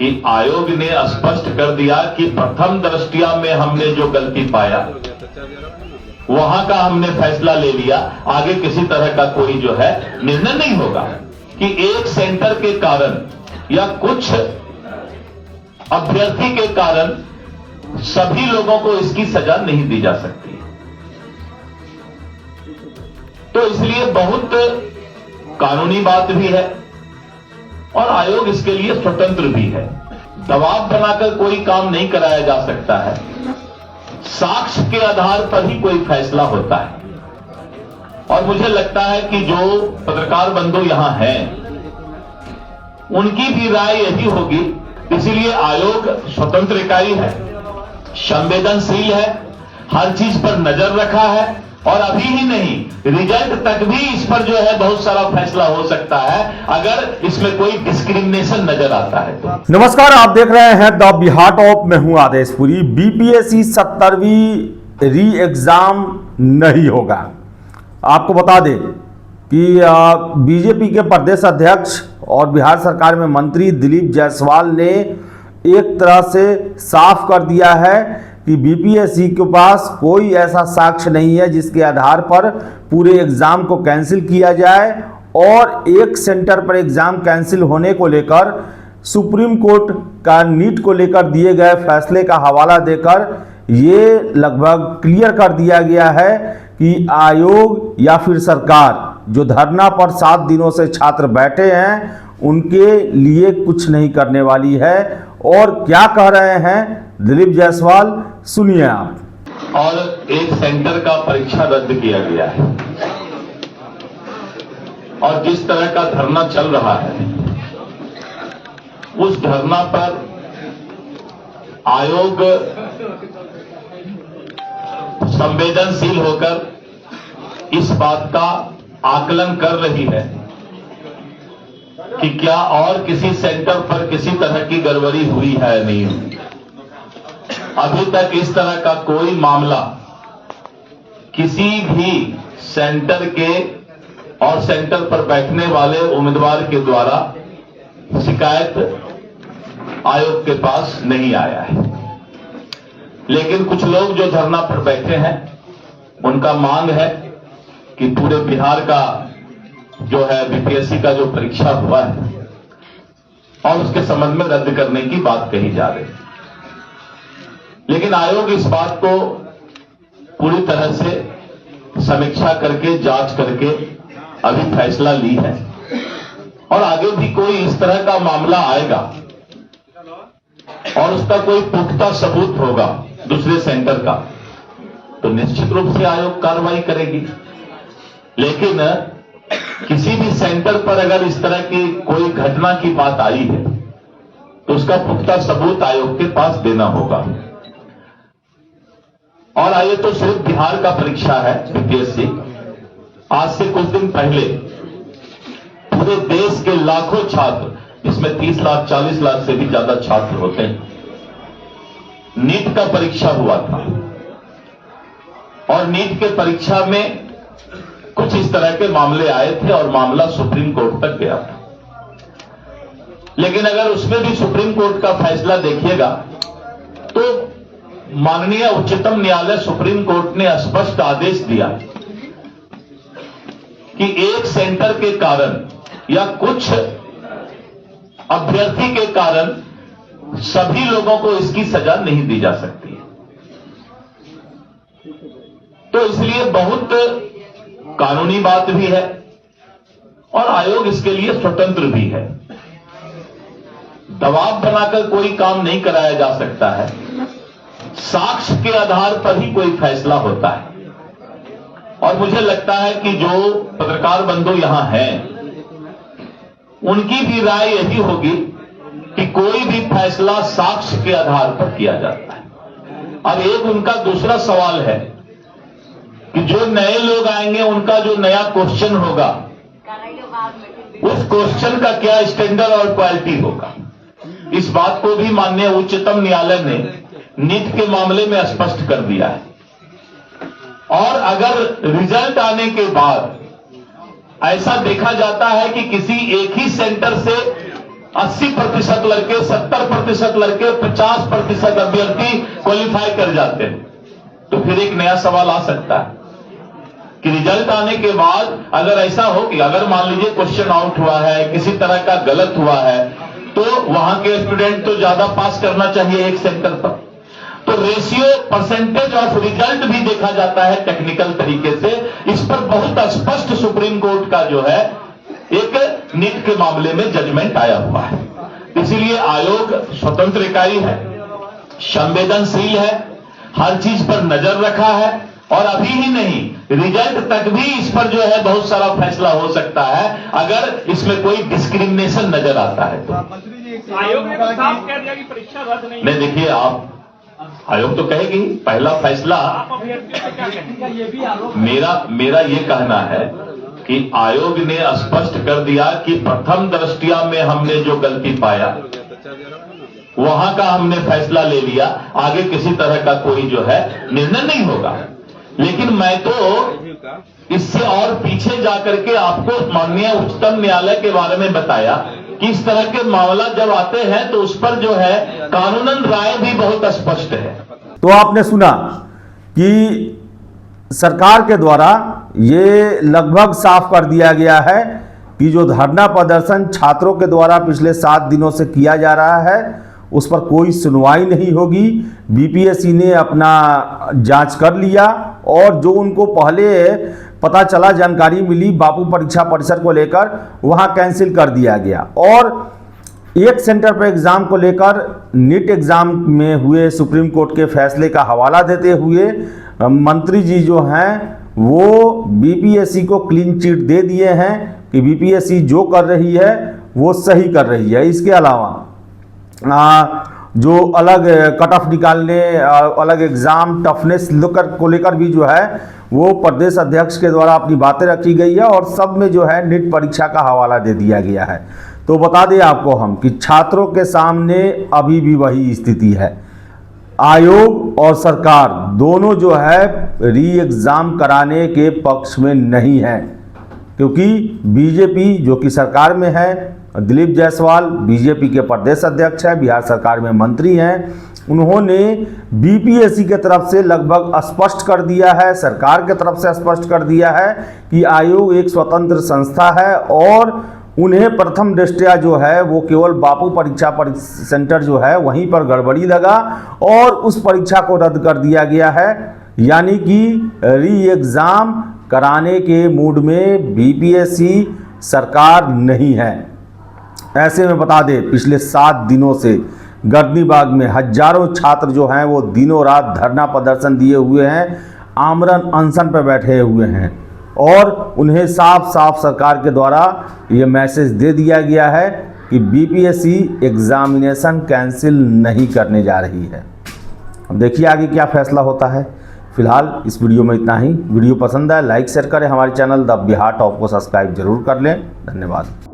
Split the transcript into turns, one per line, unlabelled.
कि आयोग ने स्पष्ट कर दिया कि प्रथम दृष्टया में हमने जो गलती पाया वहां का हमने फैसला ले लिया, आगे किसी तरह का कोई जो है निर्णय नहीं होगा कि एक सेंटर के कारण या कुछ अभ्यर्थी के कारण सभी लोगों को इसकी सजा नहीं दी जा सकती। तो इसलिए बहुत कानूनी बात भी है और आयोग इसके लिए स्वतंत्र भी है। दबाव बनाकर कोई काम नहीं कराया जा सकता है, साक्ष्य के आधार पर ही कोई फैसला होता है। और मुझे लगता है कि जो पत्रकार बंधु यहां हैं उनकी भी राय यही होगी। इसीलिए आयोग स्वतंत्र इकाई है, संवेदनशील है, हर चीज पर नजर रखा है और अभी ही नहीं रिजल्ट तक भी इस पर जो है बहुत सारा फैसला हो सकता है अगर इसमें कोई डिस्क्रिमिनेशन नजर आता है तो।
नमस्कार, आप देख रहे हैं द बिहार टॉप में हूं आदेशपुरी। बीपीएससी 70वीं री एग्जाम नहीं होगा। आपको बता दें कि बीजेपी के प्रदेश अध्यक्ष और बिहार सरकार में मंत्री दिलीप जायसवाल ने एक तरह से साफ कर दिया है कि बीपीएससी के पास कोई ऐसा साक्ष्य नहीं है जिसके आधार पर पूरे एग्ज़ाम को कैंसिल किया जाए। और एक सेंटर पर एग्ज़ाम कैंसिल होने को लेकर सुप्रीम कोर्ट का नीट को लेकर दिए गए फैसले का हवाला देकर ये लगभग क्लियर कर दिया गया है कि आयोग या फिर सरकार जो धरना पर 7 दिनों से छात्र बैठे हैं उनके लिए कुछ नहीं करने वाली है। और क्या कह रहे हैं दिलीप जायसवाल, सुनिए आप।
और एक सेंटर का परीक्षा रद्द किया गया है और जिस तरह का धरना चल रहा है उस धरना पर आयोग संवेदनशील होकर इस बात का आकलन कर रही है कि क्या और किसी सेंटर पर किसी तरह की गड़बड़ी हुई है नहीं हुई। अभी तक इस तरह का कोई मामला किसी भी सेंटर के और सेंटर पर बैठने वाले उम्मीदवार के द्वारा शिकायत आयोग के पास नहीं आया है। लेकिन कुछ लोग जो धरना पर बैठे हैं उनका मांग है कि पूरे बिहार का जो है बीपीएससी का जो परीक्षा हुआ है और उसके संबंध में रद्द करने की बात कही जा रही है। लेकिन आयोग इस बात को पूरी तरह से समीक्षा करके जांच करके अभी फैसला ली है और आगे भी कोई इस तरह का मामला आएगा और उसका कोई पुख्ता सबूत होगा दूसरे सेंटर का तो निश्चित रूप से आयोग कार्रवाई करेगी। लेकिन किसी भी सेंटर पर अगर इस तरह की कोई घटना की बात आई है तो उसका पुख्ता सबूत आयोग के पास देना होगा। और आइए तो सिर्फ बिहार का परीक्षा है बीपीएससी। आज से कुछ दिन पहले पूरे देश के लाखों छात्र, इसमें 30 लाख 40 लाख से भी ज्यादा छात्र होते हैं, नीट का परीक्षा हुआ था और नीट के परीक्षा में कुछ इस तरह के मामले आए थे और मामला सुप्रीम कोर्ट तक गया था। लेकिन अगर उसमें भी सुप्रीम कोर्ट का फैसला देखिएगा तो माननीय उच्चतम न्यायालय सुप्रीम कोर्ट ने स्पष्ट आदेश दिया कि एक सेंटर के कारण या कुछ अभ्यर्थी के कारण सभी लोगों को इसकी सजा नहीं दी जा सकती। तो इसलिए बहुत कानूनी बात भी है और आयोग इसके लिए स्वतंत्र भी है। दबाव बनाकर कोई काम नहीं कराया जा सकता है, साक्ष्य के आधार पर ही कोई फैसला होता है। और मुझे लगता है कि जो पत्रकार बंधु यहां हैं उनकी भी राय यही होगी कि कोई भी फैसला साक्ष्य के आधार पर किया जाता है। अब एक उनका दूसरा सवाल है कि जो नए लोग आएंगे उनका जो नया क्वेश्चन होगा उस क्वेश्चन का क्या स्टैंडर्ड और क्वालिटी होगा। इस बात को भी माननीय उच्चतम न्यायालय ने नीट के मामले में स्पष्ट कर दिया है। और अगर रिजल्ट आने के बाद ऐसा देखा जाता है कि किसी एक ही सेंटर से 80% लड़के, 70% लड़के, 50% अभ्यर्थी क्वालिफाई कर जाते हैं। तो फिर एक नया सवाल आ सकता है कि रिजल्ट आने के बाद अगर ऐसा हो कि अगर मान लीजिए क्वेश्चन आउट हुआ है, किसी तरह का गलत हुआ है, तो वहां के स्टूडेंट तो ज्यादा पास करना चाहिए एक सेंटर पर। तो रेशियो, परसेंटेज ऑफ रिजल्ट भी देखा जाता है टेक्निकल तरीके से। इस पर बहुत स्पष्ट सुप्रीम कोर्ट का जो है एक नीट के मामले में जजमेंट आया हुआ है। इसीलिए आयोग स्वतंत्र इकाई है, संवेदनशील है, हर चीज पर नजर रखा है, और अभी ही नहीं, रिजल्ट तक भी इस पर जो है बहुत सारा फैसला हो सकता है अगर इसमें कोई डिस्क्रिमिनेशन नजर आता है तो।
आयोग ने साफ कह दिया कि परीक्षा रद्द नहीं।
देखिए, आप आयोग तो कहेगी पहला फैसला। मेरा ये कहना है कि आयोग ने स्पष्ट कर दिया कि प्रथम दृष्टया में हमने जो गलती पाया वहां का हमने फैसला ले लिया, आगे किसी तरह का कोई जो है निर्णय नहीं होगा। लेकिन मैं तो इससे और पीछे जाकर के आपको माननीय उच्चतम न्यायालय के बारे में बताया कि इस तरह के मामला जब आते हैं तो उस पर जो है कानूनन राय भी बहुत स्पष्ट है।
तो आपने सुना कि सरकार के द्वारा ये लगभग साफ कर दिया गया है कि जो धरना प्रदर्शन छात्रों के द्वारा पिछले 7 दिनों से किया जा रहा है उस पर कोई सुनवाई नहीं होगी। बीपीएससी ने अपना जांच कर लिया और जो उनको पहले पता चला, जानकारी मिली बापू परीक्षा परिसर को लेकर, वहां कैंसिल कर दिया गया। और एक सेंटर पर एग्जाम को लेकर नीट एग्जाम में हुए सुप्रीम कोर्ट के फैसले का हवाला देते हुए मंत्री जी जो हैं वो बीपीएससी को क्लीन चिट दे दिए हैं कि बीपीएससी जो कर रही है वो सही कर रही है। इसके अलावा जो अलग कट ऑफ निकालने, अलग एग्जाम टफनेस को लेकर भी जो है वो प्रदेश अध्यक्ष के द्वारा अपनी बातें रखी गई है और सब में जो है नीट परीक्षा का हवाला दे दिया गया है। तो बता दें आपको हम कि छात्रों के सामने अभी भी वही स्थिति है। आयोग और सरकार दोनों जो है री एग्जाम कराने के पक्ष में नहीं है, क्योंकि बीजेपी जो कि सरकार में है, दिलीप जायसवाल बीजेपी के प्रदेश अध्यक्ष है, बिहार सरकार में मंत्री हैं, उन्होंने बीपीएससी के तरफ से लगभग स्पष्ट कर दिया है, सरकार के तरफ से स्पष्ट कर दिया है कि आयोग एक स्वतंत्र संस्था है और उन्हें प्रथम दृष्टया जो है वो केवल बापू परीक्षा सेंटर जो है वहीं पर गड़बड़ी लगा और उस परीक्षा को रद्द कर दिया गया है। यानी कि री एग्ज़ाम कराने के मूड में बीपीएससी सरकार नहीं है। ऐसे में बता दें पिछले 7 दिनों से गर्दनीबाग में हजारों छात्र जो हैं वो दिनों रात धरना प्रदर्शन दिए हुए हैं, आमरण अनशन पर बैठे हुए हैं और उन्हें साफ साफ सरकार के द्वारा ये मैसेज दे दिया गया है कि बीपीएससी एग्जामिनेशन कैंसिल नहीं करने जा रही है। अब देखिए आगे क्या फैसला होता है। फिलहाल इस वीडियो में इतना ही। वीडियो पसंद आए लाइक शेयर करें, हमारे चैनल द बिहार टॉप को सब्सक्राइब जरूर कर लें। धन्यवाद।